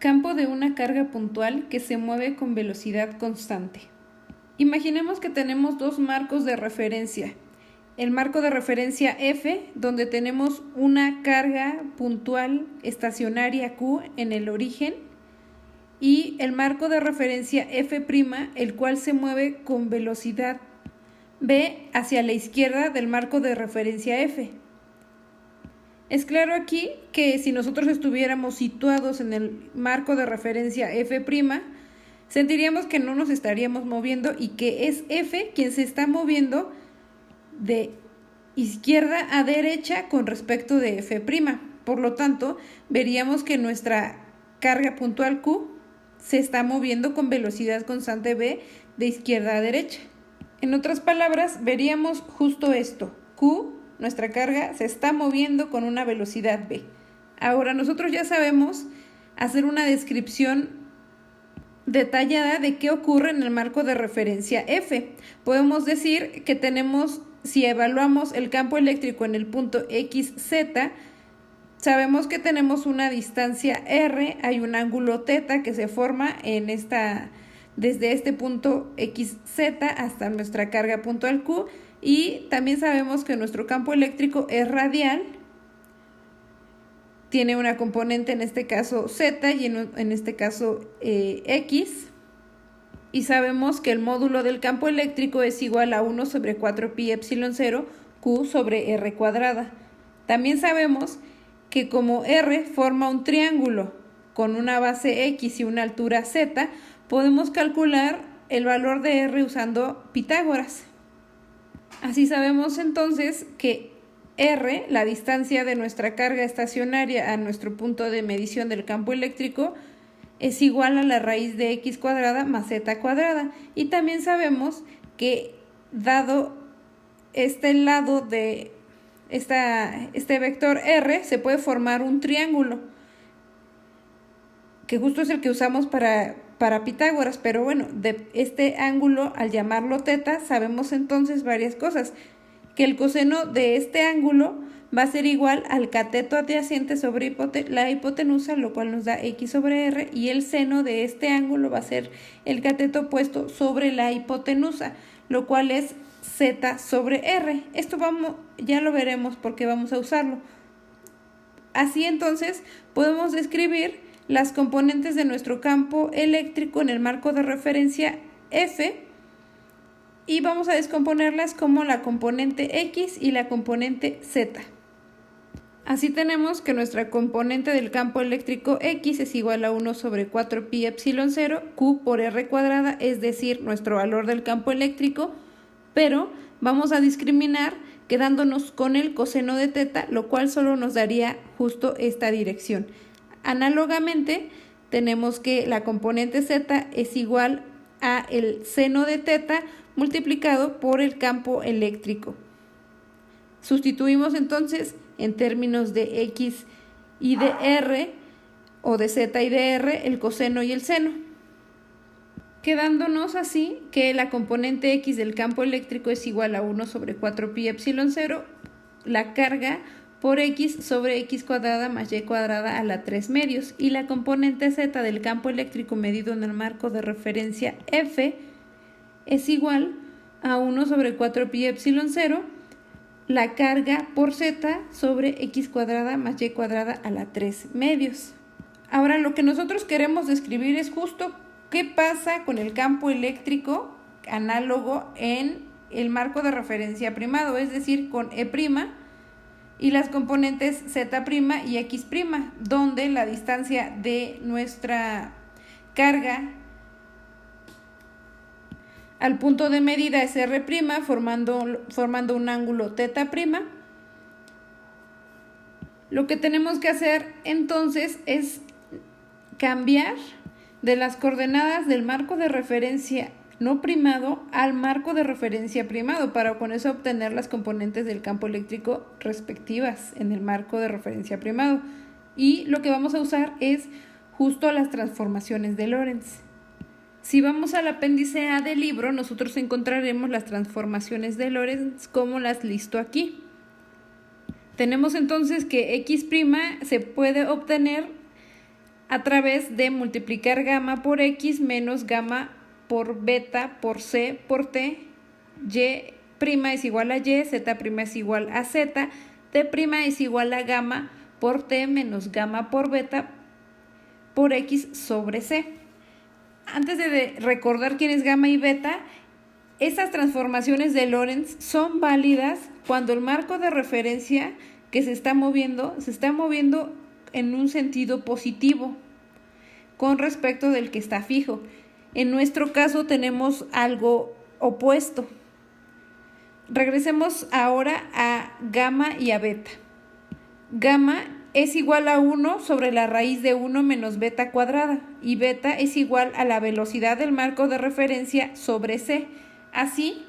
Campo de una carga puntual que se mueve con velocidad constante. Imaginemos que tenemos dos marcos de referencia. El marco de refere'ncia F, donde tenemos una carga puntual estacionaria Q en el origen, y el marco de referencia F', el cual se mueve con velocidad v hacia la izquierda del marco de referencia F. Es claro aquí que si nosotros estuviéramos situados en el marco de referencia F', sentiríamos que no nos estaríamos moviendo y que es F quien se está moviendo de izquierda a derecha con respecto de F'. Por lo tanto, veríamos que nuestra carga puntual Q se está moviendo con velocidad constante v de izquierda a derecha. En otras palabras, veríamos justo esto. Q, nuestra carga, se está moviendo con una velocidad v. Ahora, nosotros ya sabemos hacer una descripción detallada de qué ocurre en el marco de referencia F. Podemos decir que tenemos, si evaluamos el campo eléctrico en el punto XZ, sabemos que tenemos una distancia R, hay un ángulo θ que se forma desde este punto XZ hasta nuestra carga puntual Q, y también sabemos que nuestro campo eléctrico es radial, tiene una componente en este caso Z y en este caso X, y sabemos que el módulo del campo eléctrico es igual a 1 sobre 4 pi epsilon 0 Q sobre R cuadrada. También sabemos que como R forma un triángulo con una base X y una altura Z, podemos calcular el valor de R usando Pitágoras. Así sabemos entonces que R, la distancia de nuestra carga estacionaria a nuestro punto de medición del campo eléctrico, es igual a la raíz de X cuadrada más Z cuadrada. Y también sabemos que dado este lado de este vector R, se puede formar un triángulo, que justo es el que usamos para Pitágoras, pero bueno, de este ángulo, al llamarlo θ, sabemos entonces varias cosas, que el coseno de este ángulo va a ser igual al cateto adyacente sobre la hipotenusa, lo cual nos da X sobre R, y el seno de este ángulo va a ser el cateto opuesto sobre la hipotenusa, lo cual es Z sobre R. Esto ya lo veremos porque vamos a usarlo. Así entonces podemos describir las componentes de nuestro campo eléctrico en el marco de referencia F, y vamos a descomponerlas como la componente X y la componente Z. Así tenemos que nuestra componente del campo eléctrico X es igual a 1 sobre 4 pi epsilon 0 Q por R cuadrada, es decir, nuestro valor del campo eléctrico, pero vamos a discriminar quedándonos con el coseno de θ, lo cual solo nos daría justo esta dirección. Análogamente, tenemos que la componente Z es igual a el seno de θ multiplicado por el campo eléctrico. Sustituimos entonces en términos de X y de R, o de Z y de R, el coseno y el seno, quedándonos así que la componente X del campo eléctrico es igual a 1 sobre 4 pi epsilon 0, la carga por X sobre X cuadrada más Y cuadrada a la 3 medios, y la componente Z del campo eléctrico medido en el marco de referencia F es igual a 1 sobre 4 pi epsilon 0, la carga por Z sobre X cuadrada más Y cuadrada a la 3 medios. Ahora, lo que nosotros queremos describir es justo qué pasa con el campo eléctrico análogo en el marco de referencia primado, es decir, con E' y las componentes Z' y X', donde la distancia de nuestra carga al punto de medida es R', formando un ángulo θ'. Lo que tenemos que hacer entonces es cambiar de las coordenadas del marco de referencia no primado al marco de referencia primado, para con eso obtener las componentes del campo eléctrico respectivas en el marco de referencia primado. Y lo que vamos a usar es justo las transformaciones de Lorentz. Si vamos al apéndice A del libro, nosotros encontraremos las transformaciones de Lorentz como las listo aquí. Tenemos entonces que X' se puede obtener a través de multiplicar gamma por X menos gamma por beta por C por T, Y' es igual a Y, Z' es igual a Z, T' es igual a gamma por T menos gamma por beta por X sobre C. Antes de recordar quién es gamma y beta, esas transformaciones de Lorentz son válidas cuando el marco de referencia que se está moviendo en un sentido positivo con respecto del que está fijo. En nuestro caso tenemos algo opuesto. Regresemos ahora a gamma y a beta. Gamma es igual a 1 sobre la raíz de 1 menos beta cuadrada y beta es igual a la velocidad del marco de referencia sobre C. Así,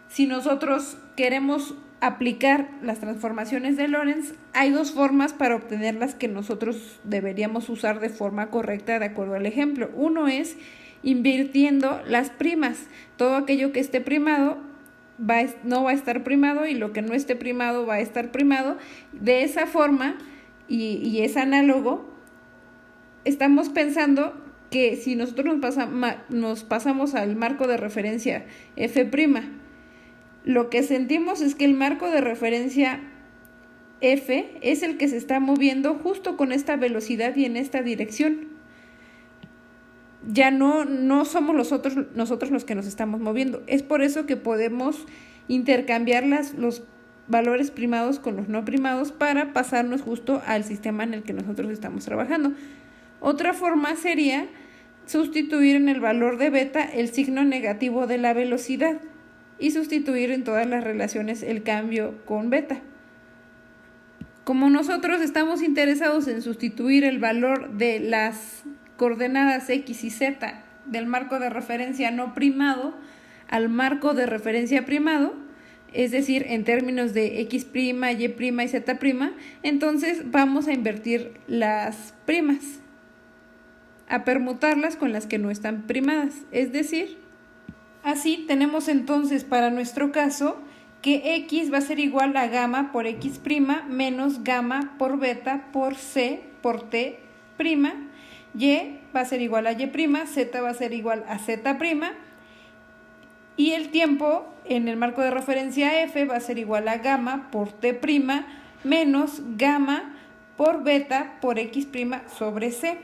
si nosotros queremos aplicar las transformaciones de Lorentz, hay dos formas para obtenerlas que nosotros deberíamos usar de forma correcta de acuerdo al ejemplo. Uno es invirtiendo las primas. Todo aquello que esté primado no va a estar primado y lo que no esté primado va a estar primado. De esa forma, y es análogo, estamos pensando que si nosotros nos pasamos al marco de referencia F', lo que sentimos es que el marco de referencia F es el que se está moviendo justo con esta velocidad y en esta dirección. Ya no somos nosotros los que nos estamos moviendo. Es por eso que podemos intercambiar los valores primados con los no primados para pasarnos justo al sistema en el que nosotros estamos trabajando. Otra forma sería sustituir en el valor de beta el signo negativo de la velocidad y sustituir en todas las relaciones el cambio con beta. Como nosotros estamos interesados en sustituir el valor de las coordenadas X y Z del marco de referencia no primado al marco de referencia primado, es decir, en términos de X', Y' y Z', entonces vamos a invertir las primas, a permutarlas con las que no están primadas, es decir, así tenemos entonces para nuestro caso que X va a ser igual a gamma por X' menos gamma por beta por C por T', Y va a ser igual a Y', Z va a ser igual a Z', y el tiempo en el marco de referencia F va a ser igual a gamma por T' menos gamma por beta por X' sobre C.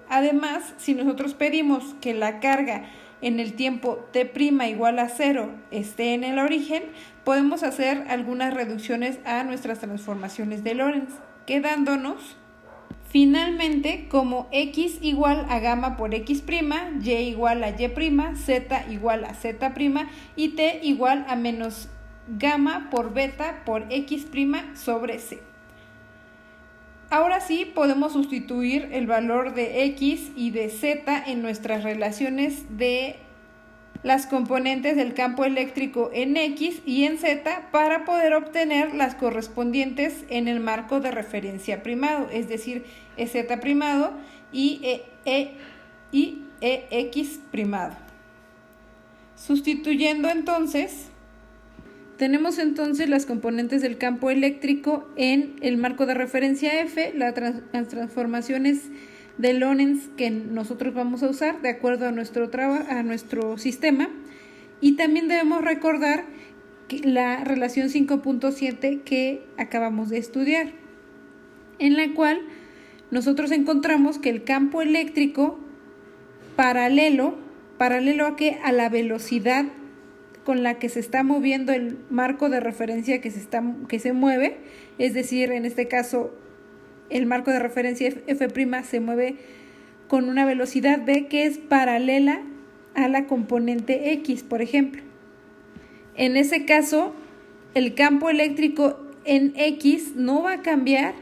Además, si nosotros pedimos que la carga en el tiempo T' igual a 0 esté en el origen, podemos hacer algunas reducciones a nuestras transformaciones de Lorentz, quedándonos finalmente como X igual a gamma por X', Y igual a Y', Z igual a Z' y T igual a menos gamma por beta por X' sobre C. Ahora sí podemos sustituir el valor de X y de Z en nuestras relaciones de las componentes del campo eléctrico en X y en Z para poder obtener las correspondientes en el marco de referencia primado, es decir, EZ primado y EX primado. Sustituyendo entonces, tenemos entonces las componentes del campo eléctrico en el marco de referencia F, las transformaciones de Lorentz que nosotros vamos a usar de acuerdo a nuestro sistema, y también debemos recordar la relación 5.7 que acabamos de estudiar, en la cual nosotros encontramos que el campo eléctrico paralelo a la velocidad con la que se está moviendo el marco de referencia que se mueve, es decir, en este caso el marco de referencia F' se mueve con una velocidad v que es paralela a la componente X, por ejemplo. En ese caso, el campo eléctrico en X no va a cambiar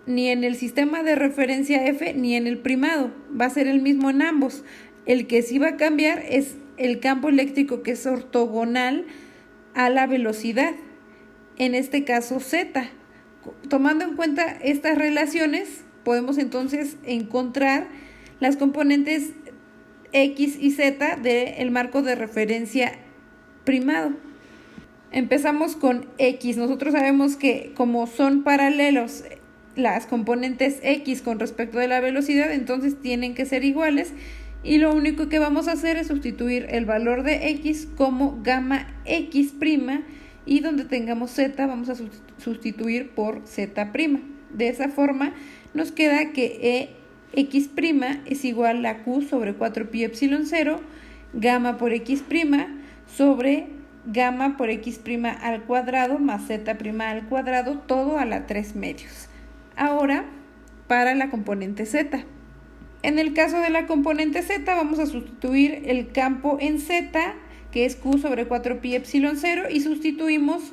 ni en el sistema de referencia F ni en el primado, va a ser el mismo en ambos. El que sí va a cambiar es el campo eléctrico que es ortogonal a la velocidad, en este caso Z. Tomando en cuenta estas relaciones, podemos entonces encontrar las componentes X y Z del marco de referencia primado. Empezamos con X. Nosotros sabemos que como son paralelos las componentes x con respecto de la velocidad, entonces tienen que ser iguales, y lo único que vamos a hacer es sustituir el valor de x como gamma x', y donde tengamos z vamos a sustituir por z'. De esa forma nos queda que x' es igual a q sobre 4pi epsilon 0, gamma por x' sobre gamma por x' al cuadrado más z' al cuadrado, todo a la 3/4. Ahora, para la componente z. En el caso de la componente z, vamos a sustituir el campo en z, que es q sobre 4pi epsilon 0, y sustituimos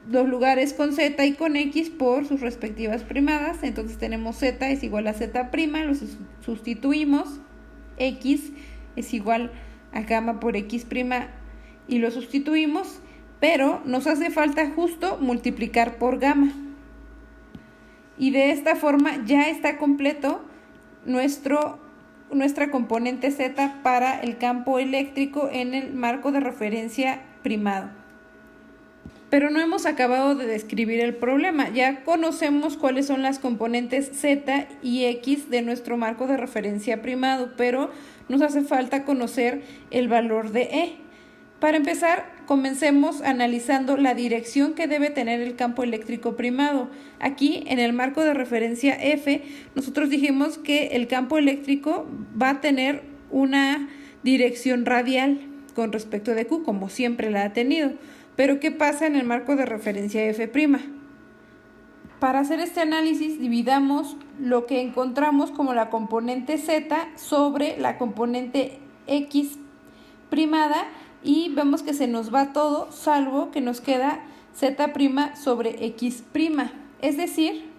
los lugares con z y con x por sus respectivas primadas. Entonces tenemos z es igual a z', lo sustituimos, x es igual a gamma por x' y lo sustituimos, pero nos hace falta justo multiplicar por gamma. Y de esta forma ya está completo nuestra componente z para el campo eléctrico en el marco de referencia primado. Pero no hemos acabado de describir el problema. Ya conocemos cuáles son las componentes z y x de nuestro marco de referencia primado, pero nos hace falta conocer el valor de E. Para empezar, comencemos analizando la dirección que debe tener el campo eléctrico primado. Aquí, en el marco de referencia F, nosotros dijimos que el campo eléctrico va a tener una dirección radial con respecto de Q, como siempre la ha tenido. Pero, ¿qué pasa en el marco de referencia F'? Para hacer este análisis, dividamos lo que encontramos como la componente Z sobre la componente X primada, y vemos que se nos va todo, salvo que nos queda Z' sobre X'. Es decir,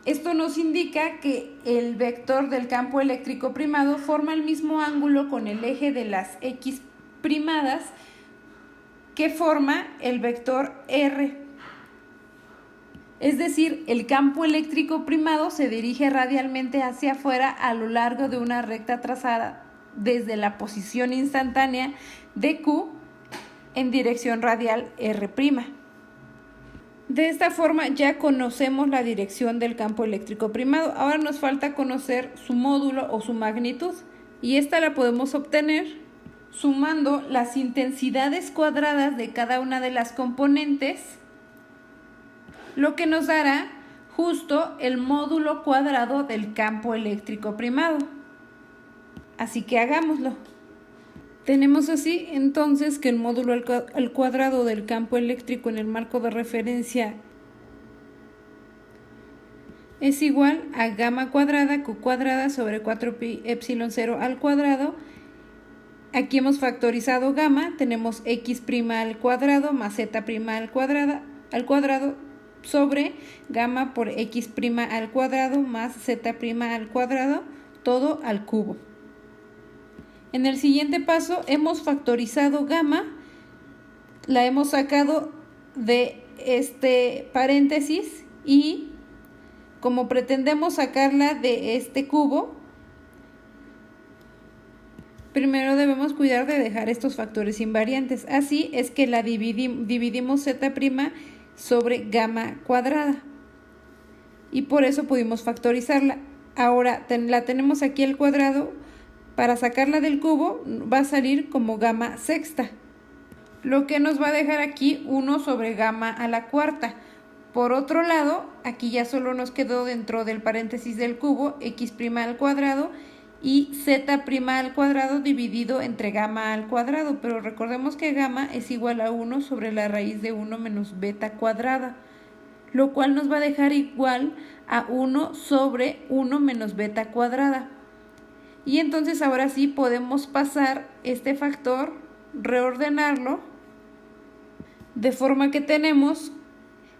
esto nos indica que el vector del campo eléctrico primado forma el mismo ángulo con el eje de las X primadas que forma el vector R. Es decir, el campo eléctrico primado se dirige radialmente hacia afuera a lo largo de una recta trazada desde la posición instantánea de Q en dirección radial R'. De esta forma ya conocemos la dirección del campo eléctrico primado. Ahora nos falta conocer su módulo o su magnitud, y esta la podemos obtener sumando las intensidades cuadradas de cada una de las componentes, lo que nos dará justo el módulo cuadrado del campo eléctrico primado. Así que hagámoslo. Tenemos así entonces que el módulo al cuadrado del campo eléctrico en el marco de referencia es igual a gamma cuadrada Q cuadrada sobre 4pi epsilon 0 al cuadrado. Aquí hemos factorizado gamma, tenemos x' al cuadrado más z' al cuadrado sobre gamma por x' al cuadrado más z' al cuadrado, todo al cubo. En el siguiente paso hemos factorizado gamma, la hemos sacado de este paréntesis, y como pretendemos sacarla de este cubo, primero debemos cuidar de dejar estos factores invariantes. Así es que la dividimos z' sobre gamma cuadrada, y por eso pudimos factorizarla. Ahora la tenemos aquí al cuadrado. Para sacarla del cubo va a salir como gamma sexta, lo que nos va a dejar aquí 1 sobre gamma a la cuarta. Por otro lado, aquí ya solo nos quedó dentro del paréntesis del cubo x' al cuadrado y z' al cuadrado dividido entre gamma al cuadrado, pero recordemos que gamma es igual a 1 sobre la raíz de 1 menos beta cuadrada, lo cual nos va a dejar igual a 1 sobre 1 menos beta cuadrada. Y entonces ahora sí podemos pasar este factor, reordenarlo, de forma que tenemos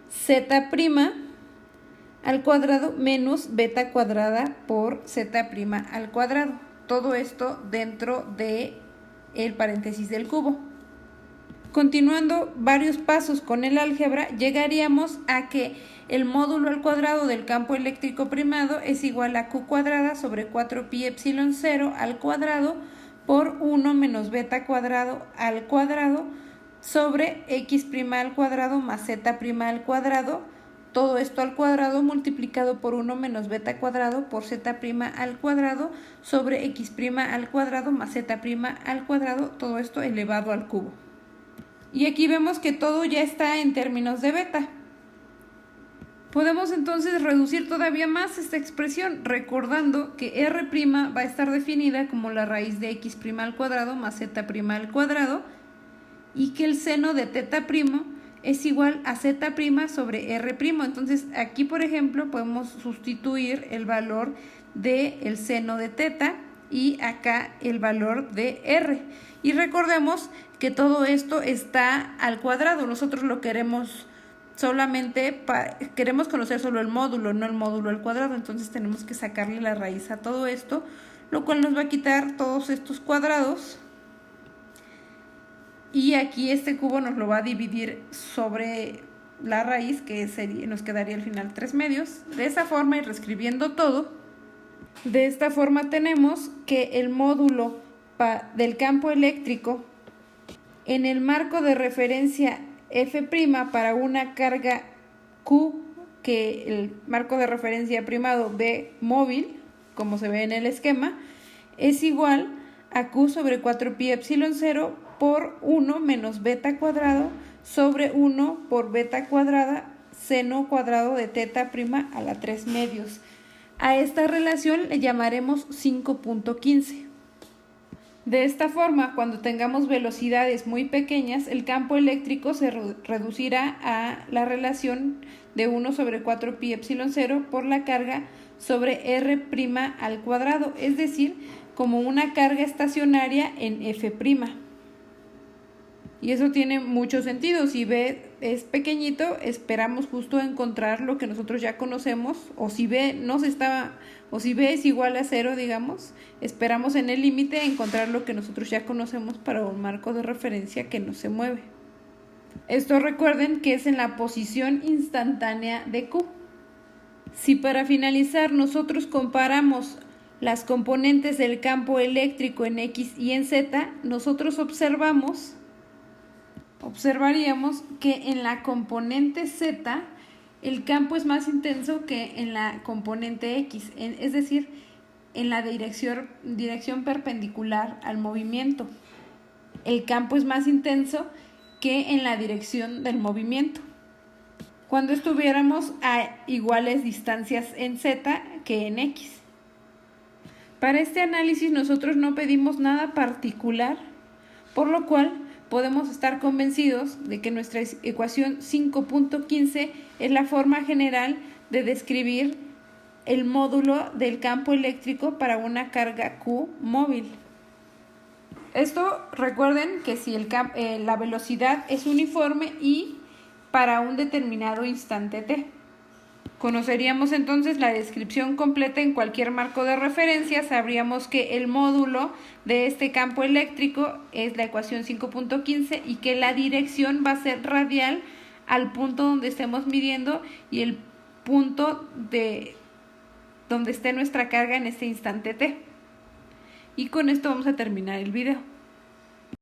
z' al cuadrado menos beta cuadrada por z' al cuadrado. Todo esto dentro del paréntesis del cubo. Continuando varios pasos con el álgebra, llegaríamos a que el módulo al cuadrado del campo eléctrico primado es igual a Q cuadrada sobre 4pi epsilon 0 al cuadrado por 1 menos beta cuadrado al cuadrado sobre x' al cuadrado más z' al cuadrado, todo esto al cuadrado multiplicado por 1 menos beta cuadrado por z' al cuadrado sobre x' al cuadrado más z' al cuadrado, todo esto elevado al cubo. Y aquí vemos que todo ya está en términos de beta. Podemos entonces reducir todavía más esta expresión, recordando que r' va a estar definida como la raíz de x' al cuadrado más z' al cuadrado, y que el seno de θ' es igual a z' sobre r'. Entonces aquí, por ejemplo, podemos sustituir el valor del seno de θ y acá el valor de r. Y recordemos que todo esto está al cuadrado. Nosotros lo queremos queremos conocer solo el módulo, no el módulo al cuadrado. Entonces tenemos que sacarle la raíz a todo esto, lo cual nos va a quitar todos estos cuadrados. Y aquí este cubo nos lo va a dividir sobre la raíz, que nos quedaría al final 3/2. De esa forma, y reescribiendo todo, de esta forma tenemos que el módulo del campo eléctrico en el marco de referencia F' para una carga Q, que el marco de referencia primado B móvil, como se ve en el esquema, es igual a Q sobre 4pi epsilon 0 por 1 menos beta cuadrado sobre 1 por beta cuadrada seno cuadrado de θ' a la 3/2. A esta relación le llamaremos 5.15. De esta forma, cuando tengamos velocidades muy pequeñas, el campo eléctrico se reducirá a la relación de 1 sobre 4pi epsilon 0 por la carga sobre r' al cuadrado, es decir, como una carga estacionaria en F'. Y eso tiene mucho sentido. Si B es pequeñito, esperamos justo encontrar lo que nosotros ya conocemos, o si B es igual a 0, digamos, esperamos en el límite encontrar lo que nosotros ya conocemos para un marco de referencia que no se mueve. Esto recuerden que es en la posición instantánea de Q. Si para finalizar nosotros comparamos las componentes del campo eléctrico en X y en Z, nosotros observaríamos que en la componente Z el campo es más intenso que en la componente X, es decir, en la dirección perpendicular al movimiento. El campo es más intenso que en la dirección del movimiento, cuando estuviéramos a iguales distancias en Z que en X. Para este análisis nosotros no pedimos nada particular, por lo cual podemos estar convencidos de que nuestra ecuación 5.15 es la forma general de describir el módulo del campo eléctrico para una carga Q móvil. Esto recuerden que si la velocidad es uniforme y para un determinado instante t. Conoceríamos entonces la descripción completa en cualquier marco de referencia. Sabríamos que el módulo de este campo eléctrico es la ecuación 5.15 y que la dirección va a ser radial al punto donde estemos midiendo y el punto de donde esté nuestra carga en este instante t. Y con esto vamos a terminar el video.